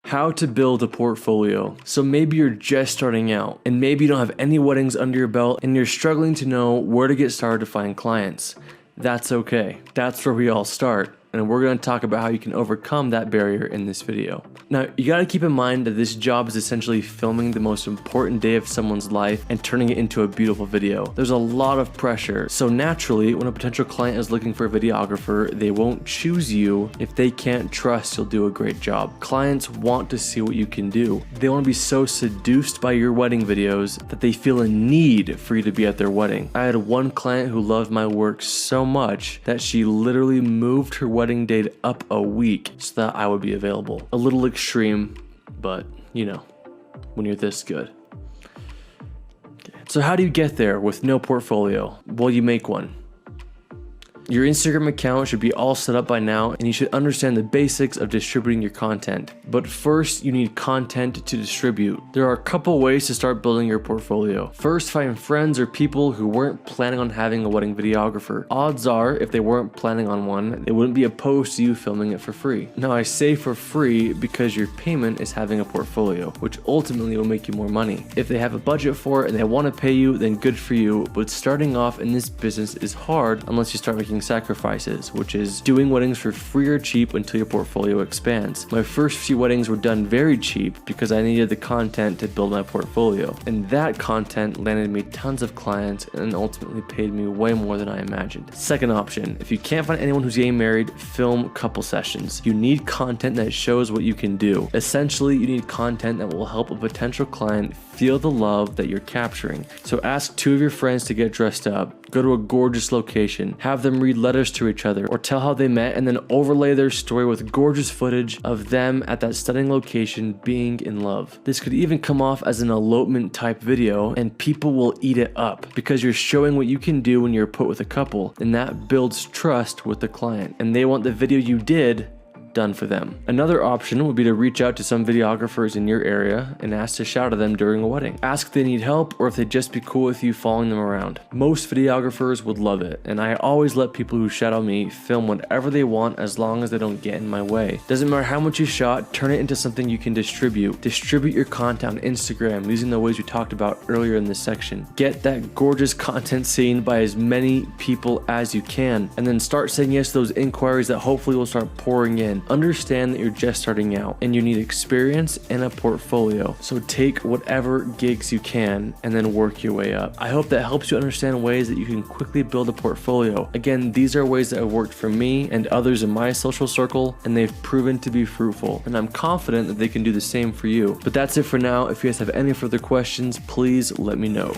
How to build a portfolio. So maybe you're just starting out and maybe you don't have any weddings under your belt and you're struggling to know where to get started to find clients. That's okay. That's where we all start. And we're going to talk about how you can overcome that barrier in this video. Now, you got to keep in mind that this job is essentially filming the most important day of someone's life and turning it into a beautiful video. There's a lot of pressure. So naturally, when a potential client is looking for a videographer, they won't choose you if they can't trust you'll do a great job. Clients want to see what you can do. They want to be so seduced by your wedding videos that they feel a need for you to be at their wedding. I had one client who loved my work so much that she literally moved her wedding date up a week so that I would be available. A little extreme, but you know, when you're this good. Okay. So how do you get there with no portfolio? Well, you make one. Your Instagram account should be all set up by now and you should understand the basics of distributing your content. But first, you need content to distribute. There are a couple ways to start building your portfolio. First, find friends or people who weren't planning on having a wedding videographer. Odds are, if they weren't planning on one, they wouldn't be opposed to you filming it for free. Now, I say for free because your payment is having a portfolio, which ultimately will make you more money. If they have a budget for it and they want to pay you, then good for you. But starting off in this business is hard unless you start making sacrifices, which is doing weddings for free or cheap until your portfolio expands. My first few weddings were done very cheap because I needed the content to build my portfolio, and that content landed me tons of clients and ultimately paid me way more than I imagined. Second option, if you can't find anyone who's getting married, film couple sessions. You need content that shows what you can do. Essentially, you need content that will help a potential client feel the love that you're capturing. So ask 2 of your friends to get dressed up, go to a gorgeous location, have them read letters to each other or tell how they met, and then overlay their story with gorgeous footage of them at that stunning location being in love. This could even come off as an elopement type video and people will eat it up because you're showing what you can do when you're put with a couple, and that builds trust with the client and they want the video you did done for them. Another option would be to reach out to some videographers in your area and ask to shadow them during a wedding. Ask if they need help or if they'd just be cool with you following them around. Most videographers would love it, and I always let people who shadow me film whatever they want as long as they don't get in my way. Doesn't matter how much you shot, turn it into something you can distribute. Distribute your content on Instagram using the ways we talked about earlier in this section. Get that gorgeous content seen by as many people as you can, and then start saying yes to those inquiries that hopefully will start pouring in. Understand that you're just starting out and you need experience and a portfolio. So take whatever gigs you can and then work your way up. I hope that helps you understand ways that you can quickly build a portfolio. Again, these are ways that have worked for me and others in my social circle, and they've proven to be fruitful. And I'm confident that they can do the same for you. But that's it for now. If you guys have any further questions, please let me know.